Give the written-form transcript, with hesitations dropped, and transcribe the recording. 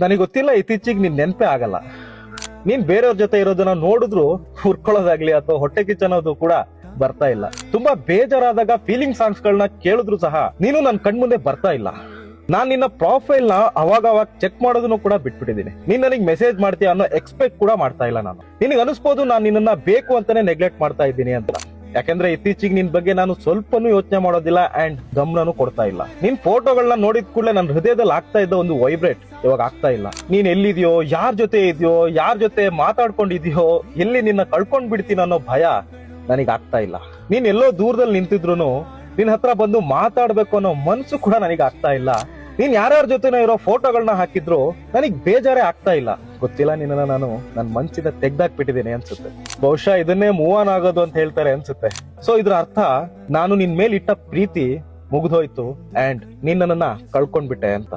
ನನಗೆ ಗೊತ್ತಿಲ್ಲ, ಇತ್ತೀಚೆಗೆ ನಿನ್ ನೆನಪೇ ಆಗಲ್ಲ. ನೀನ್ ಬೇರೆಯವ್ರ ಜೊತೆ ಇರೋದನ್ನ ನೋಡಿದ್ರು ಹುರ್ಕೊಳ್ಳೋದಾಗ್ಲಿ ಅಥವಾ ಹೊಟ್ಟೆ ಕಿಚ್ಚನೋದು ಕೂಡ ಬರ್ತಾ ಇಲ್ಲ. ತುಂಬಾ ಬೇಜಾರಾದಾಗ ಫೀಲಿಂಗ್ ಸಾಂಗ್ಸ್ ಗಳನ್ನ ಕೇಳಿದ್ರು ಸಹ ನೀನು ನನ್ ಕಣ್ಮುಂದೆ ಬರ್ತಾ ಇಲ್ಲ. ನಾನ್ ನಿನ್ನ ಪ್ರೊಫೈಲ್ ನ ಅವಾಗ ಚೆಕ್ ಮಾಡೋದನ್ನು ಕೂಡ ಬಿಟ್ಬಿಟ್ಟಿದ್ದೀನಿ. ನೀನ್ ನನಗೆ ಮೆಸೇಜ್ ಮಾಡ್ತೀಯ ಅನ್ನೋ ಎಕ್ಸ್ಪೆಕ್ಟ್ ಕೂಡ ಮಾಡ್ತಾ ಇಲ್ಲ ನಾನು. ನಿನಗೆ ಅನಿಸ್ಬೋದು ನಾನು ನಿನ್ನ ಬೇಕು ಅಂತಾನೆ ನೆಗ್ಲೆಕ್ಟ್ ಮಾಡ್ತಾ ಇದ್ದೀನಿ ಅಂತ. ಯಾಕಂದ್ರೆ ಇತ್ತೀಚೆಗೆ ನಿನ್ ಬಗ್ಗೆ ನಾನು ಸ್ವಲ್ಪನೂ ಯೋಚನೆ ಮಾಡೋದಿಲ್ಲ ಅಂಡ್ ಗಮನನೂ ಕೊಡ್ತಾ ಇಲ್ಲ. ನಿನ್ ಫೋಟೋಗಳನ್ನ ನೋಡಿದ ಕೂಡಲೇ ನನ್ನ ಹೃದಯದಲ್ಲಿ ಆಗ್ತಾ ಇದ್ದ ಒಂದು ವೈಬ್ರೇಟ್ ಇವಾಗ ಆಗ್ತಾ ಇಲ್ಲ. ನೀನ್ ಎಲ್ಲಿದ್ಯೋ, ಯಾರ್ ಜೊತೆ ಇದೆಯೋ, ಯಾರ್ ಜೊತೆ ಮಾತಾಡ್ಕೊಂಡಿದ್ಯೋ, ಎಲ್ಲಿ ನಿನ್ನ ಕಳ್ಕೊಂಡ್ ಬಿಡ್ತೀನಿ ಅನ್ನೋ ಭಯ ನನಗೆ ಆಗ್ತಾ ಇಲ್ಲ. ನೀನ್ ಎಲ್ಲೋ ದೂರದಲ್ಲಿ ನಿಂತಿದ್ರು ನಿನ್ ಹತ್ರ ಬಂದು ಮಾತಾಡ್ಬೇಕು ಅನ್ನೋ ಮನ್ಸು ಕೂಡ ನನಗೆ ಆಗ್ತಾ ಇಲ್ಲ. ನೀನ್ ಯಾರ್ಯಾರ ಜೊತೆನೋ ಇರೋ ಫೋಟೋಗಳನ್ನ ಹಾಕಿದ್ರು ನನಗ್ ಬೇಜಾರೇ ಆಗ್ತಾ ಇಲ್ಲ. ಗೊತ್ತಿಲ್ಲ, ನಿನ್ನ ನಾನು ನನ್ನ ಮನ್ಸಿಂದ ತೆಗ್ದಾಕ್ಬಿಟ್ಟಿದ್ದೀನಿ ಅನ್ಸುತ್ತೆ. ಬಹುಶಃ ಇದನ್ನೇ ಮೂವ್ ಆನ್ ಆಗೋದು ಅಂತ ಹೇಳ್ತಾರೆ ಅನ್ಸುತ್ತೆ. ಸೊ ಇದ್ರ ಅರ್ಥ ನಾನು ನಿನ್ ಮೇಲೆ ಇಟ್ಟ ಪ್ರೀತಿ ಮುಗ್ದೋಯ್ತು ಅಂಡ್ ನೀನ್ ನನ್ನನ್ನ ಕಳ್ಕೊಂಡ್ಬಿಟ್ಟೆ ಅಂತ.